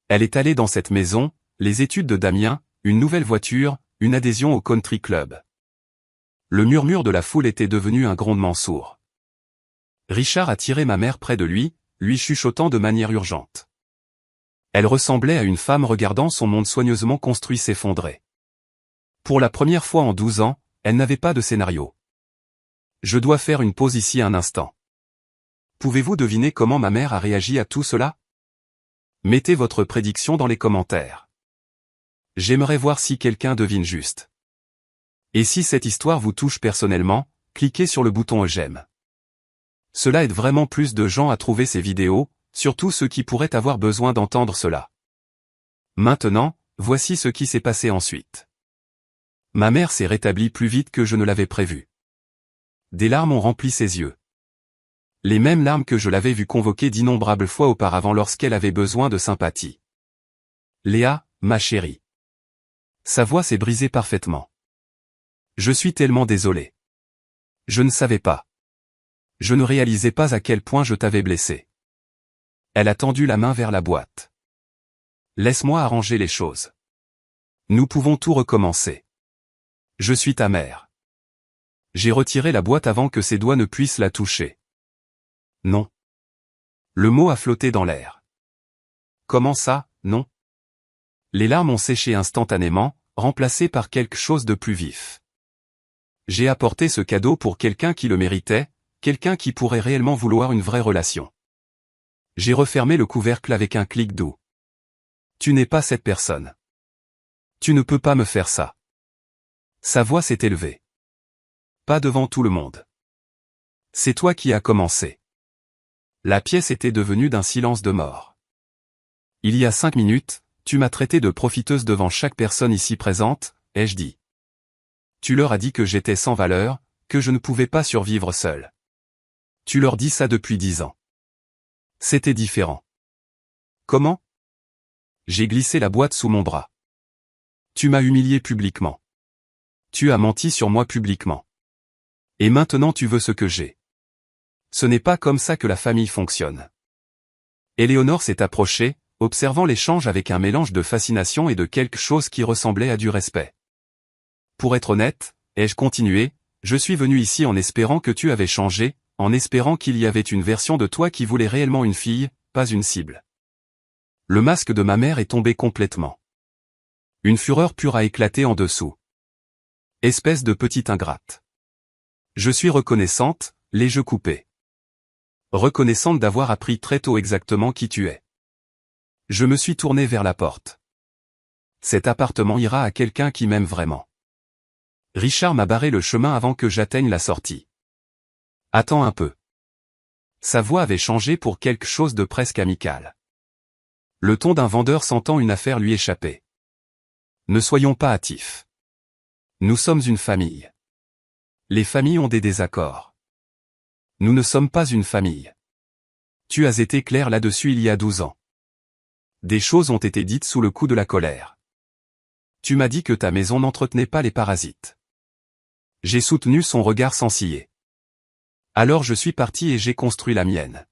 Elle est allée dans cette maison, les études de Damien, une nouvelle voiture, une adhésion au country club. Le murmure de la foule était devenu un grondement sourd. Richard a tiré ma mère près de lui chuchotant de manière urgente. Elle ressemblait à une femme regardant son monde soigneusement construit s'effondrer. Pour la première fois en 12 ans, elle n'avait pas de scénario. Je dois faire une pause ici un instant. Pouvez-vous deviner comment ma mère a réagi à tout cela? Mettez votre prédiction dans les commentaires. J'aimerais voir si quelqu'un devine juste. Et si cette histoire vous touche personnellement, cliquez sur le bouton j'aime. Cela aide vraiment plus de gens à trouver ces vidéos, surtout ceux qui pourraient avoir besoin d'entendre cela. Maintenant, voici ce qui s'est passé ensuite. Ma mère s'est rétablie plus vite que je ne l'avais prévu. Des larmes ont rempli ses yeux. Les mêmes larmes que je l'avais vue convoquer d'innombrables fois auparavant lorsqu'elle avait besoin de sympathie. Léa, ma chérie. Sa voix s'est brisée parfaitement. Je suis tellement désolé. Je ne savais pas. Je ne réalisais pas à quel point je t'avais blessé. Elle a tendu la main vers la boîte. Laisse-moi arranger les choses. Nous pouvons tout recommencer. Je suis ta mère. J'ai retiré la boîte avant que ses doigts ne puissent la toucher. Non. Le mot a flotté dans l'air. Comment ça, non? Les larmes ont séché instantanément, remplacées par quelque chose de plus vif. J'ai apporté ce cadeau pour quelqu'un qui le méritait, quelqu'un qui pourrait réellement vouloir une vraie relation. J'ai refermé le couvercle avec un clic doux. Tu n'es pas cette personne. Tu ne peux pas me faire ça. Sa voix s'est élevée. Pas devant tout le monde. C'est toi qui as commencé. La pièce était devenue d'un silence de mort. Il y a 5 minutes, tu m'as traité de profiteuse devant chaque personne ici présente, ai-je dit. Tu leur as dit que j'étais sans valeur, que je ne pouvais pas survivre seul. Tu leur dis ça depuis 10 ans. C'était différent. Comment? J'ai glissé la boîte sous mon bras. Tu m'as humilié publiquement. Tu as menti sur moi publiquement. Et maintenant tu veux ce que j'ai. Ce n'est pas comme ça que la famille fonctionne. Éléonore s'est approchée, observant l'échange avec un mélange de fascination et de quelque chose qui ressemblait à du respect. Pour être honnête, ai-je continué, je suis venu ici en espérant que tu avais changé, en espérant qu'il y avait une version de toi qui voulait réellement une fille, pas une cible. Le masque de ma mère est tombé complètement. Une fureur pure a éclaté en dessous. Espèce de petite ingrate. Je suis reconnaissante, les yeux coupés. Reconnaissante d'avoir appris très tôt exactement qui tu es. Je me suis tourné vers la porte. Cet appartement ira à quelqu'un qui m'aime vraiment. Richard m'a barré le chemin avant que j'atteigne la sortie. Attends un peu. Sa voix avait changé pour quelque chose de presque amical. Le ton d'un vendeur sentant une affaire lui échapper. Ne soyons pas hâtifs. Nous sommes une famille. Les familles ont des désaccords. Nous ne sommes pas une famille. Tu as été clair là-dessus il y a 12 ans. Des choses ont été dites sous le coup de la colère. Tu m'as dit que ta maison n'entretenait pas les parasites. J'ai soutenu son regard sans ciller. Alors je suis parti et j'ai construit la mienne.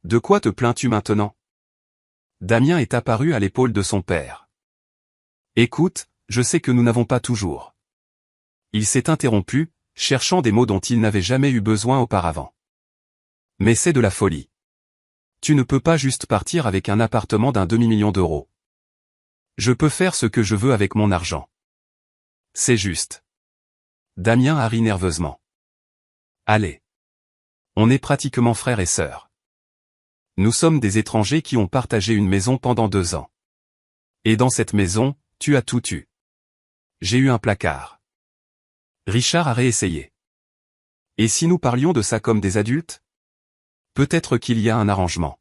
De quoi te plains-tu maintenant? Damien est apparu à l'épaule de son père. Écoute, je sais que nous n'avons pas toujours. Il s'est interrompu, cherchant des mots dont il n'avait jamais eu besoin auparavant. Mais c'est de la folie. Tu ne peux pas juste partir avec un appartement d'un demi-million d'euros. Je peux faire ce que je veux avec mon argent. C'est juste. Damien a ri nerveusement. Allez. On est pratiquement frères et sœurs. Nous sommes des étrangers qui ont partagé une maison pendant 2 ans. Et dans cette maison, tu as tout eu. J'ai eu un placard. Richard a réessayé. Et si nous parlions de ça comme des adultes? Peut-être qu'il y a un arrangement.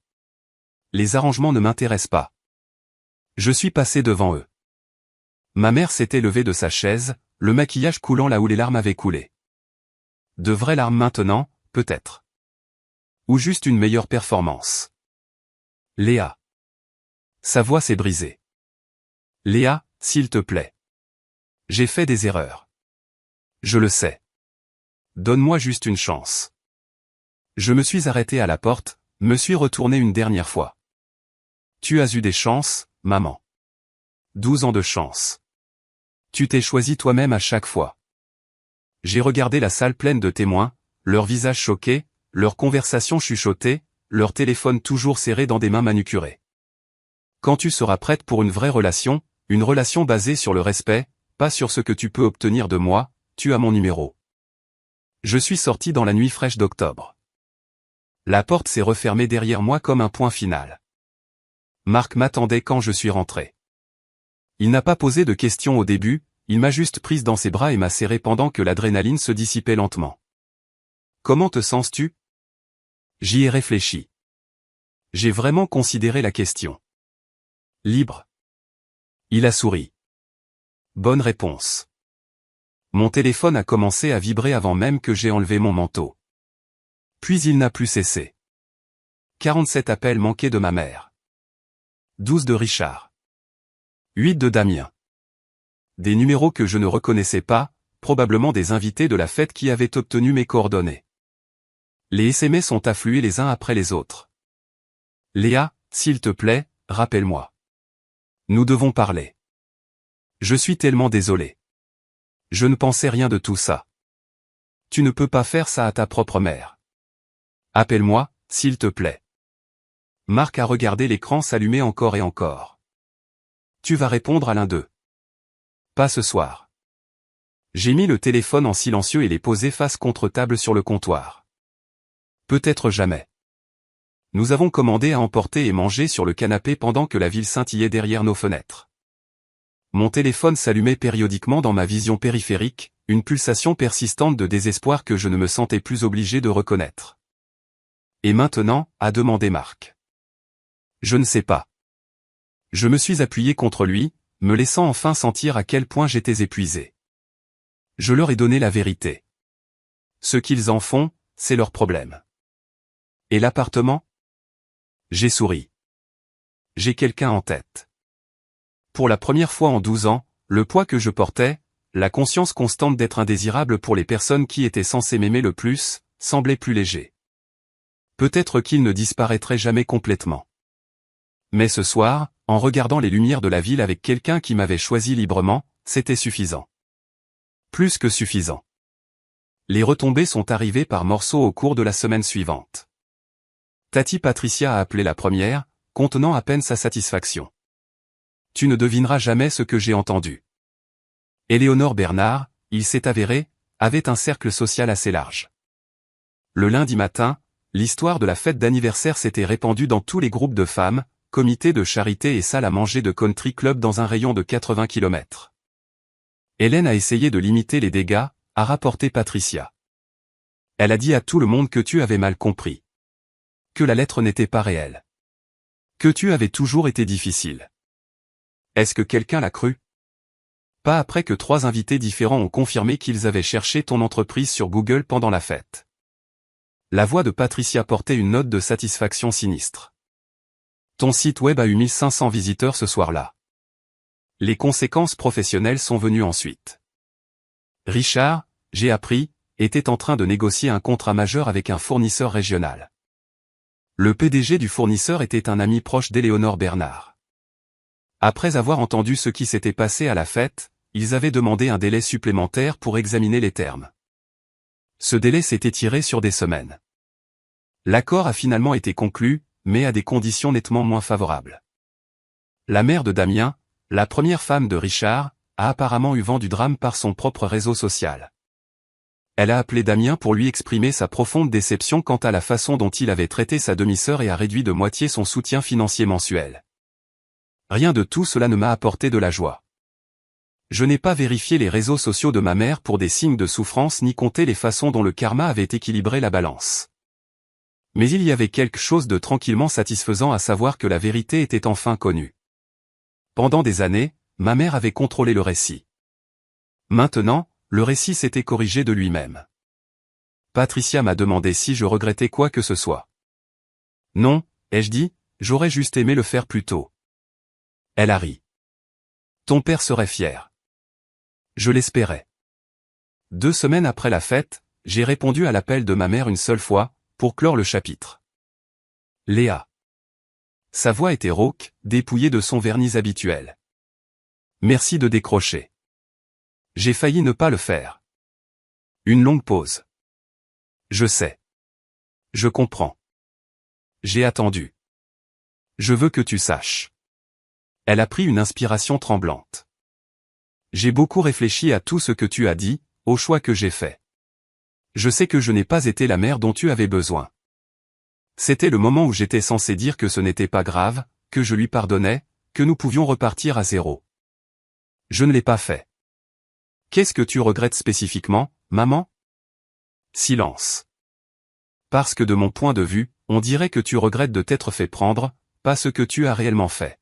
Les arrangements ne m'intéressent pas. Je suis passé devant eux. Ma mère s'était levée de sa chaise, le maquillage coulant là où les larmes avaient coulé. De vraies larmes maintenant, peut-être. Ou juste une meilleure performance. Léa. Sa voix s'est brisée. Léa, s'il te plaît. J'ai fait des erreurs. Je le sais. Donne-moi juste une chance. Je me suis arrêté à la porte, me suis retourné une dernière fois. Tu as eu des chances, maman. 12 ans de chance. Tu t'es choisi toi-même à chaque fois. J'ai regardé la salle pleine de témoins, leurs visages choqués, leurs conversations chuchotées, leurs téléphones toujours serrés dans des mains manucurées. Quand tu seras prête pour une vraie relation, une relation basée sur le respect, pas sur ce que tu peux obtenir de moi, tu as mon numéro. Je suis sorti dans la nuit fraîche d'octobre. La porte s'est refermée derrière moi comme un point final. Marc m'attendait quand je suis rentré. Il n'a pas posé de questions au début, il m'a juste prise dans ses bras et m'a serré pendant que l'adrénaline se dissipait lentement. Comment te sens-tu? J'y ai réfléchi. J'ai vraiment considéré la question. Libre. Il a souri. Bonne réponse. Mon téléphone a commencé à vibrer avant même que j'ai enlevé mon manteau. Puis il n'a plus cessé. 47 appels manqués de ma mère. 12 de Richard. 8 de Damien. Des numéros que je ne reconnaissais pas, probablement des invités de la fête qui avaient obtenu mes coordonnées. Les SMS ont afflué les uns après les autres. Léa, s'il te plaît, rappelle-moi. Nous devons parler. Je suis tellement désolé. Je ne pensais rien de tout ça. Tu ne peux pas faire ça à ta propre mère. Appelle-moi, s'il te plaît. Marc a regardé l'écran s'allumer encore et encore. Tu vas répondre à l'un d'eux. Pas ce soir. J'ai mis le téléphone en silencieux et l'ai posé face contre table sur le comptoir. Peut-être jamais. Nous avons commandé à emporter et manger sur le canapé pendant que la ville scintillait derrière nos fenêtres. Mon téléphone s'allumait périodiquement dans ma vision périphérique, une pulsation persistante de désespoir que je ne me sentais plus obligé de reconnaître. Et maintenant, a demandé Marc. Je ne sais pas. Je me suis appuyé contre lui, me laissant enfin sentir à quel point j'étais épuisé. Je leur ai donné la vérité. Ce qu'ils en font, c'est leur problème. Et l'appartement? J'ai souri. J'ai quelqu'un en tête. Pour la première fois en 12 ans, le poids que je portais, la conscience constante d'être indésirable pour les personnes qui étaient censées m'aimer le plus, semblait plus léger. Peut-être qu'il ne disparaîtrait jamais complètement. Mais ce soir, en regardant les lumières de la ville avec quelqu'un qui m'avait choisi librement, c'était suffisant. Plus que suffisant. Les retombées sont arrivées par morceaux au cours de la semaine suivante. Tati Patricia a appelé la première, contenant à peine sa satisfaction. Tu ne devineras jamais ce que j'ai entendu. Éléonore Bernard, il s'est avéré, avait un cercle social assez large. Le lundi matin, l'histoire de la fête d'anniversaire s'était répandue dans tous les groupes de femmes, comités de charité et salles à manger de country club dans un rayon de 80 km. Hélène a essayé de limiter les dégâts, a rapporté Patricia. Elle a dit à tout le monde que tu avais mal compris. Que la lettre n'était pas réelle. Que tu avais toujours été difficile. Est-ce que quelqu'un l'a cru? Pas après que 3 invités différents ont confirmé qu'ils avaient cherché ton entreprise sur Google pendant la fête. La voix de Patricia portait une note de satisfaction sinistre. Ton site web a eu 1500 visiteurs ce soir-là. Les conséquences professionnelles sont venues ensuite. Richard, j'ai appris, était en train de négocier un contrat majeur avec un fournisseur régional. Le PDG du fournisseur était un ami proche d'Éléonore Bernard. Après avoir entendu ce qui s'était passé à la fête, ils avaient demandé un délai supplémentaire pour examiner les termes. Ce délai s'est étiré sur des semaines. L'accord a finalement été conclu, mais à des conditions nettement moins favorables. La mère de Damien, la première femme de Richard, a apparemment eu vent du drame par son propre réseau social. Elle a appelé Damien pour lui exprimer sa profonde déception quant à la façon dont il avait traité sa demi-sœur et a réduit de moitié son soutien financier mensuel. Rien de tout cela ne m'a apporté de la joie. Je n'ai pas vérifié les réseaux sociaux de ma mère pour des signes de souffrance ni compté les façons dont le karma avait équilibré la balance. Mais il y avait quelque chose de tranquillement satisfaisant à savoir que la vérité était enfin connue. Pendant des années, ma mère avait contrôlé le récit. Maintenant, le récit s'était corrigé de lui-même. Patricia m'a demandé si je regrettais quoi que ce soit. Non, ai-je dit, j'aurais juste aimé le faire plus tôt. Elle a ri. Ton père serait fier. Je l'espérais. 2 semaines après la fête, j'ai répondu à l'appel de ma mère une seule fois, pour clore le chapitre. Léa. Sa voix était rauque, dépouillée de son vernis habituel. Merci de décrocher. J'ai failli ne pas le faire. Une longue pause. Je sais. Je comprends. J'ai attendu. Je veux que tu saches. Elle a pris une inspiration tremblante. J'ai beaucoup réfléchi à tout ce que tu as dit, au choix que j'ai fait. Je sais que je n'ai pas été la mère dont tu avais besoin. C'était le moment où j'étais censé dire que ce n'était pas grave, que je lui pardonnais, que nous pouvions repartir à zéro. Je ne l'ai pas fait. Qu'est-ce que tu regrettes spécifiquement, maman? Silence. Parce que de mon point de vue, on dirait que tu regrettes de t'être fait prendre, pas ce que tu as réellement fait.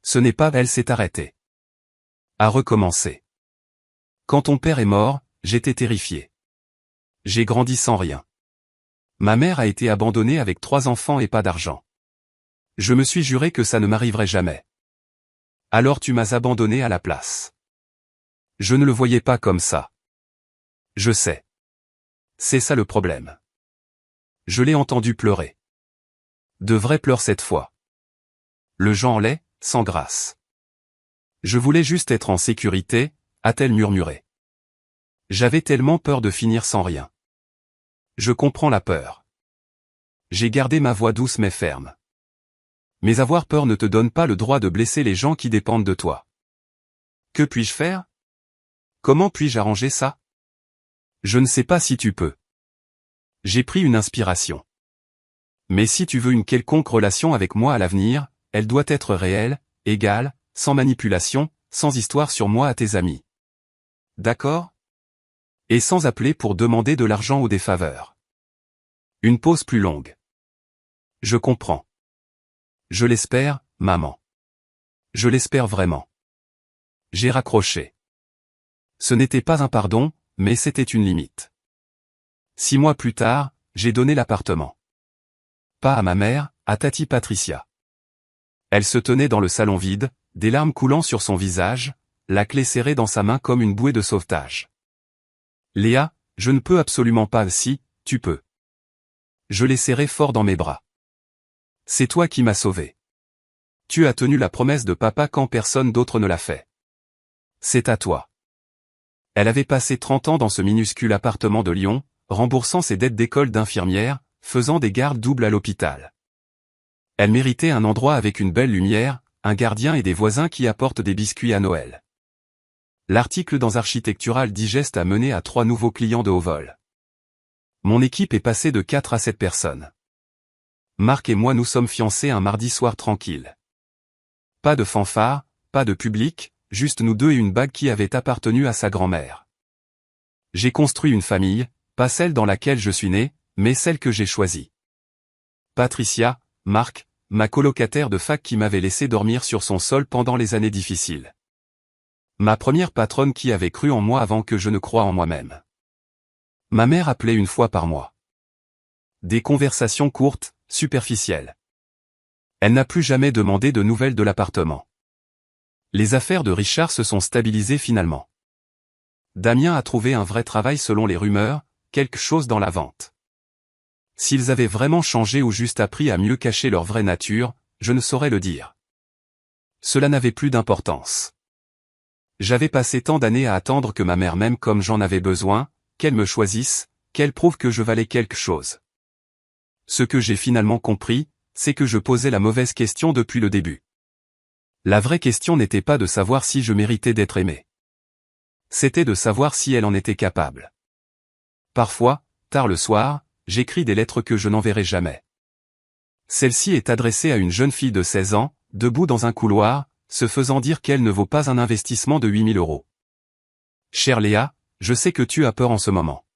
Ce n'est pas elle s'est arrêtée. A recommencer. Quand ton père est mort, j'étais terrifié. J'ai grandi sans rien. Ma mère a été abandonnée avec 3 enfants et pas d'argent. Je me suis juré que ça ne m'arriverait jamais. Alors tu m'as abandonné à la place. Je ne le voyais pas comme ça. Je sais. C'est ça le problème. Je l'ai entendu pleurer. De vrais pleurs cette fois. Le genre laid, sans grâce. Je voulais juste être en sécurité, a-t-elle murmuré. J'avais tellement peur de finir sans rien. Je comprends la peur. J'ai gardé ma voix douce mais ferme. Mais avoir peur ne te donne pas le droit de blesser les gens qui dépendent de toi. Que puis-je faire? Comment puis-je arranger ça? Je ne sais pas si tu peux. J'ai pris une inspiration. Mais si tu veux une quelconque relation avec moi à l'avenir, elle doit être réelle, égale, sans manipulation, sans histoire sur moi à tes amis. D'accord? Et sans appeler pour demander de l'argent ou des faveurs. Une pause plus longue. Je comprends. Je l'espère, maman. Je l'espère vraiment. J'ai raccroché. Ce n'était pas un pardon, mais c'était une limite. 6 mois plus tard, j'ai donné l'appartement. Pas à ma mère, à Tati Patricia. Elle se tenait dans le salon vide, des larmes coulant sur son visage, la clé serrée dans sa main comme une bouée de sauvetage. Léa, je ne peux absolument pas si, tu peux. Je l'ai serré fort dans mes bras. C'est toi qui m'as sauvé. Tu as tenu la promesse de papa quand personne d'autre ne l'a fait. C'est à toi. Elle avait passé 30 ans dans ce minuscule appartement de Lyon, remboursant ses dettes d'école d'infirmière, faisant des gardes doubles à l'hôpital. Elle méritait un endroit avec une belle lumière, un gardien et des voisins qui apportent des biscuits à Noël. L'article dans Architectural Digest a mené à 3 nouveaux clients de haut vol. Mon équipe est passée de 4 à 7 personnes. Marc et moi nous sommes fiancés un mardi soir tranquille. Pas de fanfare, pas de public, juste nous deux et une bague qui avait appartenu à sa grand-mère. J'ai construit une famille, pas celle dans laquelle je suis né, mais celle que j'ai choisie. Patricia, Marc, ma colocataire de fac qui m'avait laissé dormir sur son sol pendant les années difficiles. Ma première patronne qui avait cru en moi avant que je ne croie en moi-même. Ma mère appelait une fois par mois. Des conversations courtes, superficielles. Elle n'a plus jamais demandé de nouvelles de l'appartement. Les affaires de Richard se sont stabilisées finalement. Damien a trouvé un vrai travail selon les rumeurs, quelque chose dans la vente. S'ils avaient vraiment changé ou juste appris à mieux cacher leur vraie nature, je ne saurais le dire. Cela n'avait plus d'importance. J'avais passé tant d'années à attendre que ma mère m'aime comme j'en avais besoin, qu'elle me choisisse, qu'elle prouve que je valais quelque chose. Ce que j'ai finalement compris, c'est que je posais la mauvaise question depuis le début. La vraie question n'était pas de savoir si je méritais d'être aimé. C'était de savoir si elle en était capable. Parfois, tard le soir, j'écris des lettres que je n'enverrai jamais. Celle-ci est adressée à une jeune fille de 16 ans, debout dans un couloir, se faisant dire qu'elle ne vaut pas un investissement de 8 000 €. Chère Léa, je sais que tu as peur en ce moment.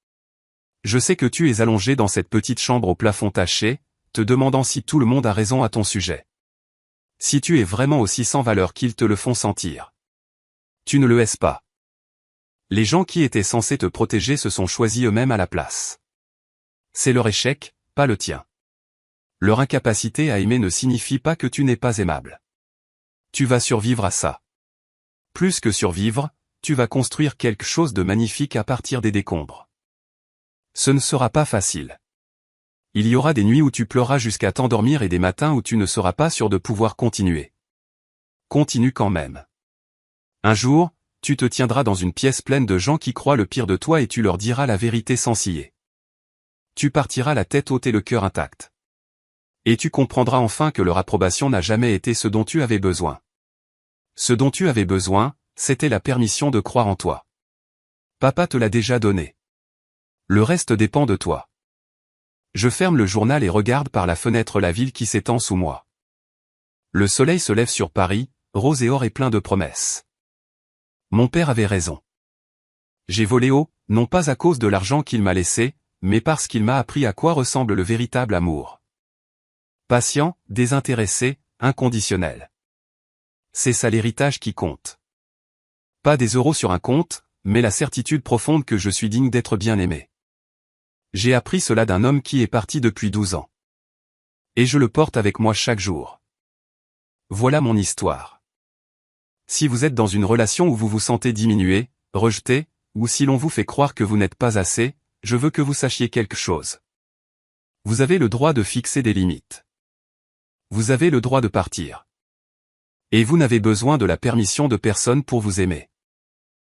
Je sais que tu es allongée dans cette petite chambre au plafond taché, te demandant si tout le monde a raison à ton sujet. Si tu es vraiment aussi sans valeur qu'ils te le font sentir. Tu ne le es pas. Les gens qui étaient censés te protéger se sont choisis eux-mêmes à la place. C'est leur échec, pas le tien. Leur incapacité à aimer ne signifie pas que tu n'es pas aimable. Tu vas survivre à ça. Plus que survivre, tu vas construire quelque chose de magnifique à partir des décombres. Ce ne sera pas facile. Il y aura des nuits où tu pleuras jusqu'à t'endormir et des matins où tu ne seras pas sûr de pouvoir continuer. Continue quand même. Un jour, tu te tiendras dans une pièce pleine de gens qui croient le pire de toi et tu leur diras la vérité sans ciller. Tu partiras la tête haute et le cœur intact. Et tu comprendras enfin que leur approbation n'a jamais été ce dont tu avais besoin. Ce dont tu avais besoin, c'était la permission de croire en toi. Papa te l'a déjà donné. Le reste dépend de toi. Je ferme le journal et regarde par la fenêtre la ville qui s'étend sous moi. Le soleil se lève sur Paris, rose et or et plein de promesses. Mon père avait raison. J'ai volé haut, non pas à cause de l'argent qu'il m'a laissé, mais parce qu'il m'a appris à quoi ressemble le véritable amour. Patient, désintéressé, inconditionnel. C'est ça l'héritage qui compte. Pas des euros sur un compte, mais la certitude profonde que je suis digne d'être bien aimé. J'ai appris cela d'un homme qui est parti depuis 12 ans. Et je le porte avec moi chaque jour. Voilà mon histoire. Si vous êtes dans une relation où vous vous sentez diminué, rejeté, ou si l'on vous fait croire que vous n'êtes pas assez, je veux que vous sachiez quelque chose. Vous avez le droit de fixer des limites. Vous avez le droit de partir. Et vous n'avez besoin de la permission de personne pour vous aimer.